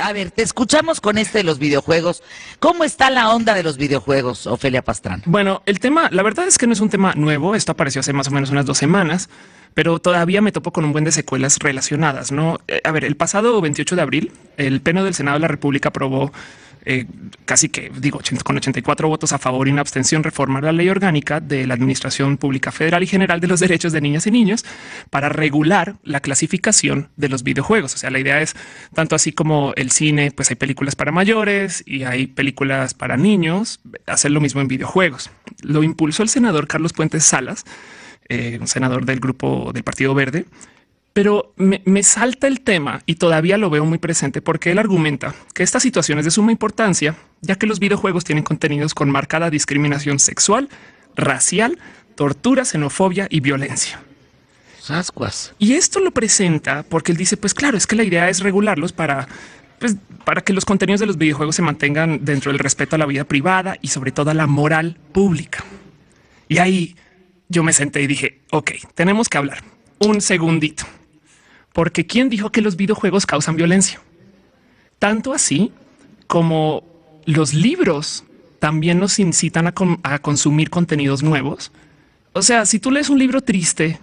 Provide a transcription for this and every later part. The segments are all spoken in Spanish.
A ver, te escuchamos con de los videojuegos. ¿Cómo está la onda de los videojuegos, Ofelia Pastrana? Bueno, el tema, la verdad es que no es un tema nuevo. Esto apareció hace más o menos unas 2 semanas, pero todavía me topo con un buen de secuelas relacionadas, ¿no? A ver, el pasado 28 de abril, el Pleno del Senado de la República aprobó casi que digo con 84 votos a favor y una abstención reformar la ley orgánica de la Administración Pública Federal y General de los Derechos de Niñas y Niños para regular la clasificación de los videojuegos. O sea, la idea es tanto así como el cine, pues hay películas para mayores y hay películas para niños, hacer lo mismo en videojuegos. Lo impulsó el senador Carlos Puentes Salas, un senador del grupo del Partido Verde. Pero me salta el tema y todavía lo veo muy presente porque él argumenta que esta situación es de suma importancia, ya que los videojuegos tienen contenidos con marcada discriminación sexual, racial, tortura, xenofobia y violencia. Ascuas. Y esto lo presenta porque él dice, pues claro, es que la idea es regularlos pues, para que los contenidos de los videojuegos se mantengan dentro del respeto a la vida privada y sobre todo a la moral pública. Y ahí yo me senté y dije, ok, tenemos que hablar un segundito. Porque ¿quién dijo que los videojuegos causan violencia? Tanto así como los libros también nos incitan a consumir contenidos nuevos. O sea, si tú lees un libro triste,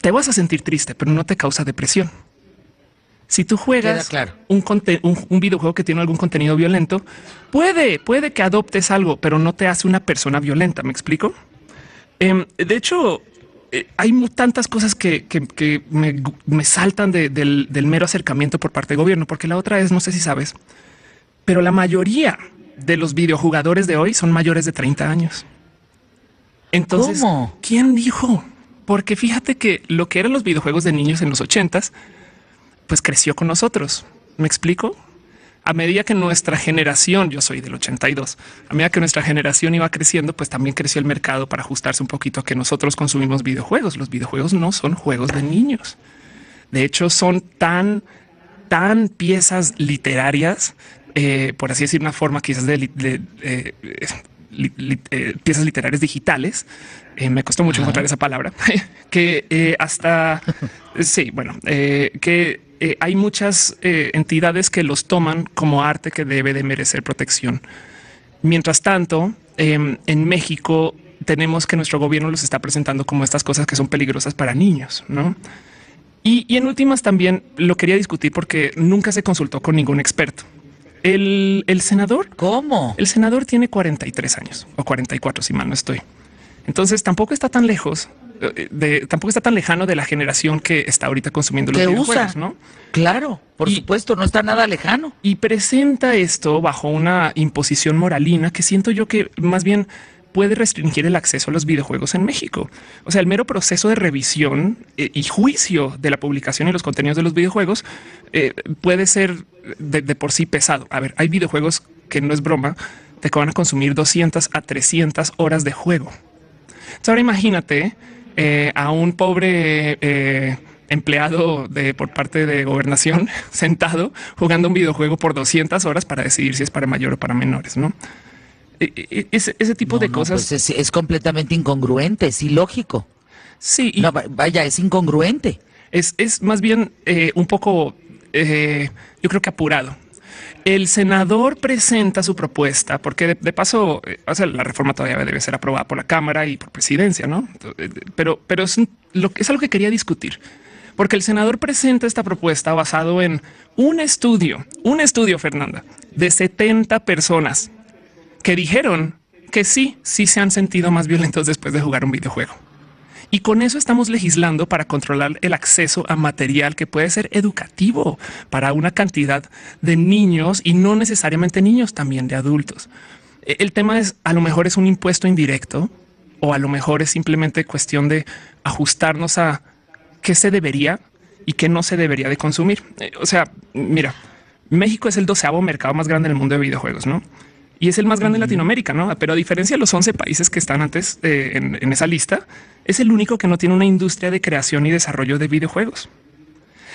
te vas a sentir triste, pero no te causa depresión. Si tú juegas un videojuego que tiene algún contenido violento, puede que adoptes algo, pero no te hace una persona violenta. ¿Me explico? De hecho, hay tantas cosas que me saltan del mero acercamiento por parte del gobierno, porque la otra es, no sé si sabes, pero la mayoría de los videojugadores de hoy son mayores de 30 años. Entonces, ¿cómo? ¿Quién dijo? Porque fíjate que lo que eran los videojuegos de niños en los 80s, pues creció con nosotros. ¿Me explico? A medida que nuestra generación, yo soy del 82, a medida que nuestra generación iba creciendo, pues también creció el mercado para ajustarse un poquito a que nosotros consumimos videojuegos. Los videojuegos no son juegos de niños. De hecho, son tan piezas literarias, por así decir, una forma quizás piezas literarias digitales. Me costó mucho encontrar esa palabra que hasta sí, bueno, que hay muchas entidades que los toman como arte que debe de merecer protección. Mientras tanto, en México tenemos que nuestro gobierno los está presentando como estas cosas que son peligrosas para niños, ¿no? Y en últimas también lo quería discutir porque nunca se consultó con ningún experto. El senador. ¿Cómo? El senador tiene 43 años o 44, si mal no estoy. Entonces tampoco está tan lejos, tampoco está tan lejano de la generación que está ahorita consumiendo los videojuegos, ¿no? Claro, por supuesto, no está nada lejano. Y presenta esto bajo una imposición moralina que siento yo que más bien puede restringir el acceso a los videojuegos en México. O sea, el mero proceso de revisión y juicio de la publicación y los contenidos de los videojuegos puede ser de por sí pesado. A ver, hay videojuegos que no es broma, te van a consumir 200 a 300 horas de juego. Entonces, ahora imagínate a un pobre empleado por parte de gobernación sentado jugando un videojuego por 200 horas para decidir si es para mayor o para menores, ¿no? Ese tipo de cosas. Pues es completamente incongruente, es ilógico. Sí. No, vaya, es incongruente. Es más bien un poco, yo creo que apurado. El senador presenta su propuesta porque de paso, o sea, la reforma todavía debe ser aprobada por la Cámara y por presidencia, ¿no? Pero es algo que quería discutir, porque el senador presenta esta propuesta basado en un estudio, Fernanda, de 70 personas que dijeron que sí se han sentido más violentos después de jugar un videojuego. Y con eso estamos legislando para controlar el acceso a material que puede ser educativo para una cantidad de niños y no necesariamente niños, también de adultos. El tema es, a lo mejor es un impuesto indirecto o a lo mejor es simplemente cuestión de ajustarnos a qué se debería y qué no se debería de consumir. O sea, mira, México es el 12º mercado más grande del mundo de videojuegos, ¿no? Y es el más grande en Latinoamérica, ¿no? Pero a diferencia de los 11 países que están antes en esa lista, es el único que no tiene una industria de creación y desarrollo de videojuegos.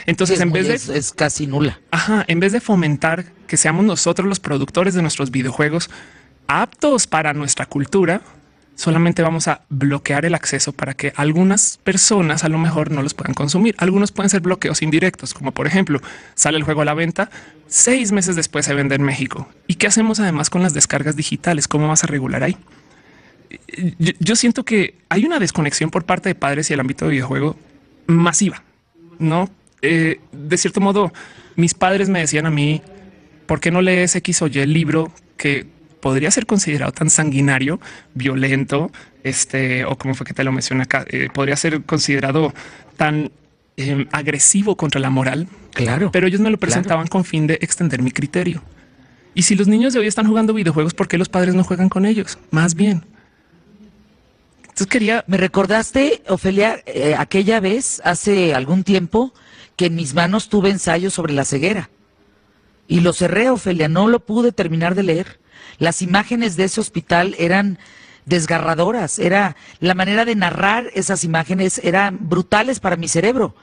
Entonces, es casi nula. En vez de fomentar que seamos nosotros los productores de nuestros videojuegos aptos para nuestra cultura, solamente vamos a bloquear el acceso para que algunas personas a lo mejor no los puedan consumir. Algunos pueden ser bloqueos indirectos, como por ejemplo, sale el juego a la venta, 6 meses después se vende en México. ¿Y qué hacemos además con las descargas digitales? ¿Cómo vas a regular ahí? Yo siento que hay una desconexión por parte de padres y el ámbito de videojuego masiva, ¿no? De cierto modo, mis padres me decían a mí, ¿por qué no lees X o Y libro que podría ser considerado tan sanguinario, violento, o como fue que te lo mencioné acá, podría ser considerado tan agresivo contra la moral? Claro. Pero ellos me lo presentaban con fin de extender mi criterio. Y si los niños de hoy están jugando videojuegos, ¿por qué los padres no juegan con ellos? Más bien. Entonces quería... Me recordaste, Ofelia, aquella vez, hace algún tiempo, que en mis manos tuve ensayos sobre la ceguera. Y lo cerré, Ofelia, no lo pude terminar de leer. Las imágenes de ese hospital eran desgarradoras, era la manera de narrar esas imágenes eran brutales para mi cerebro,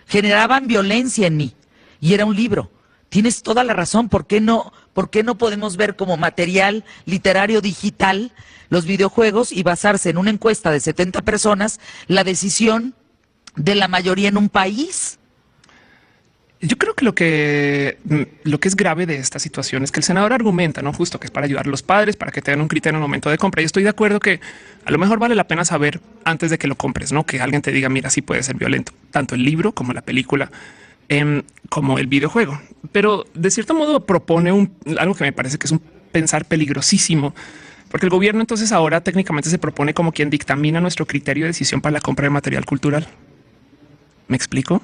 generaban violencia en mí y era un libro. Tienes toda la razón, ¿por qué no podemos ver como material literario digital los videojuegos y basarse en una encuesta de 70 personas la decisión de la mayoría en un país? Yo creo que lo que es grave de esta situación es que el senador argumenta, no justo que es para ayudar a los padres, para que tengan un criterio en el momento de compra. Y estoy de acuerdo que a lo mejor vale la pena saber antes de que lo compres, no que alguien te diga, mira, sí puede ser violento, tanto el libro como la película, como el videojuego. Pero de cierto modo propone algo que me parece que es un pensar peligrosísimo, porque el gobierno entonces ahora técnicamente se propone como quien dictamina nuestro criterio de decisión para la compra de material cultural. ¿Me explico?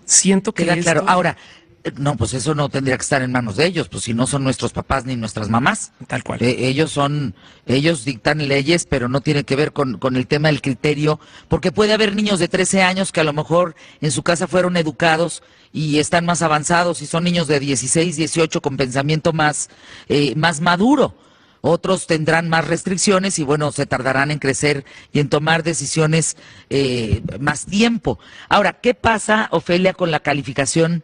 Siento que queda claro. Ahora, no, pues eso no tendría que estar en manos de ellos, pues si no son nuestros papás ni nuestras mamás. Tal cual. Ellos dictan leyes, pero no tiene que ver con el tema del criterio, porque puede haber niños de 13 años que a lo mejor en su casa fueron educados y están más avanzados y son niños de 16, 18 con pensamiento más maduro. Otros tendrán más restricciones y bueno, se tardarán en crecer y en tomar decisiones más tiempo. Ahora, ¿qué pasa, Ofelia, con la clasificación,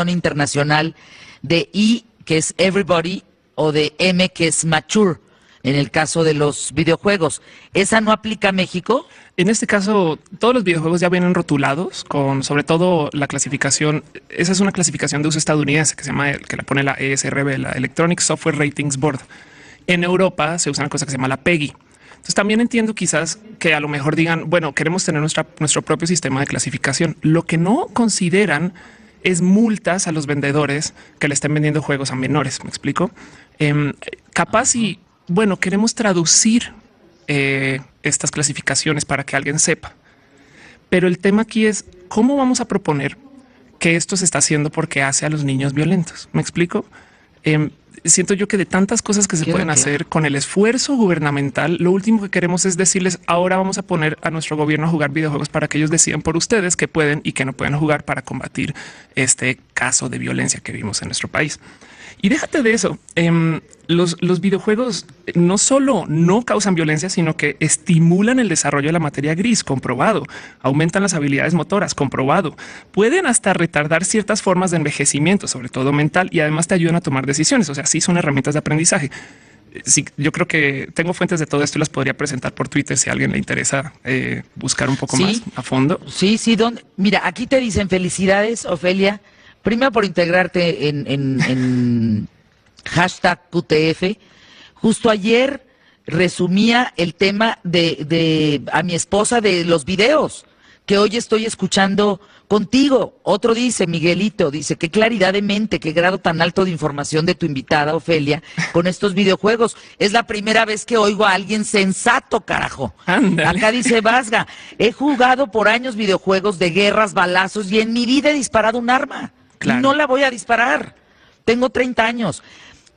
internacional de I, que es Everybody, o de M, que es Mature, en el caso de los videojuegos? ¿Esa no aplica a México? En este caso, todos los videojuegos ya vienen rotulados con, sobre todo, la clasificación. Esa es una clasificación de uso estadounidense que se llama, que la pone la ESRB, la Electronic Software Ratings Board. En Europa se usa una cosa que se llama la PEGI. Entonces también entiendo quizás que a lo mejor digan, bueno, queremos tener nuestro propio sistema de clasificación. Lo que no consideran es multas a los vendedores que le estén vendiendo juegos a menores. ¿Me explico? Capaz y, bueno, queremos traducir estas clasificaciones para que alguien sepa. Pero el tema aquí es cómo vamos a proponer que esto se está haciendo porque hace a los niños violentos. ¿Me explico? Siento yo que de tantas cosas que se pueden hacer con el esfuerzo gubernamental, lo último que queremos es decirles ahora vamos a poner a nuestro gobierno a jugar videojuegos para que ellos decidan por ustedes qué pueden y qué no pueden jugar para combatir este caso de violencia que vimos en nuestro país. Y déjate de eso. Los videojuegos no solo no causan violencia, sino que estimulan el desarrollo de la materia gris, comprobado. Aumentan las habilidades motoras, comprobado. Pueden hasta retardar ciertas formas de envejecimiento, sobre todo mental, y además te ayudan a tomar decisiones. O sea, sí son herramientas de aprendizaje. Sí, yo creo que tengo fuentes de todo esto y las podría presentar por Twitter si a alguien le interesa buscar un poco más a fondo. Sí. Mira, aquí te dicen felicidades, Ofelia. Primero por integrarte en hashtag QTF. Justo ayer resumía el tema de a mi esposa de los videos que hoy estoy escuchando contigo. Otro dice, Miguelito, dice, qué claridad de mente, qué grado tan alto de información de tu invitada, Ofelia, con estos videojuegos. Es la primera vez que oigo a alguien sensato, carajo. Ándale. Acá dice Vasga, he jugado por años videojuegos de guerras, balazos y en mi vida he disparado un arma. Claro. Y no la voy a disparar. Tengo 30 años.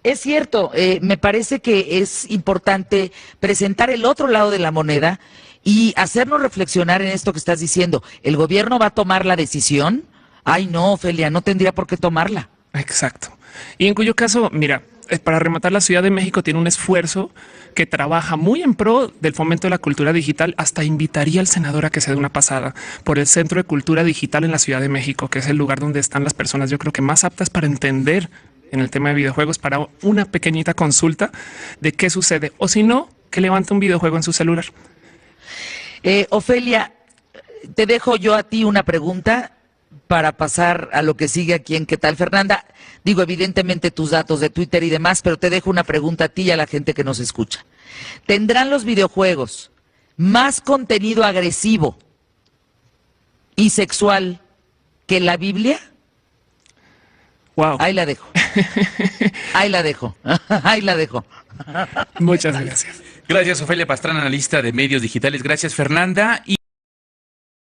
Es cierto, me parece que es importante presentar el otro lado de la moneda y hacernos reflexionar en esto que estás diciendo. ¿El gobierno va a tomar la decisión? Ay, no, Ofelia, no tendría por qué tomarla. Exacto. Y en cuyo caso, mira, para rematar, la Ciudad de México tiene un esfuerzo que trabaja muy en pro del fomento de la cultura digital. Hasta invitaría al senador a que se dé una pasada por el Centro de Cultura Digital en la Ciudad de México, que es el lugar donde están las personas, yo creo que más aptas para entender en el tema de videojuegos, para una pequeñita consulta de qué sucede. O si no, que levanta un videojuego en su celular. Ofelia, te dejo yo a ti una pregunta para pasar a lo que sigue aquí en ¿Qué tal, Fernanda? Digo, evidentemente tus datos de Twitter y demás, pero te dejo una pregunta a ti y a la gente que nos escucha. ¿Tendrán los videojuegos más contenido agresivo y sexual que la Biblia? Wow. Ahí la dejo. Ahí la dejo. Ahí la dejo. Muchas gracias. Gracias, Ofelia Pastrana, analista de medios digitales. Gracias, Fernanda.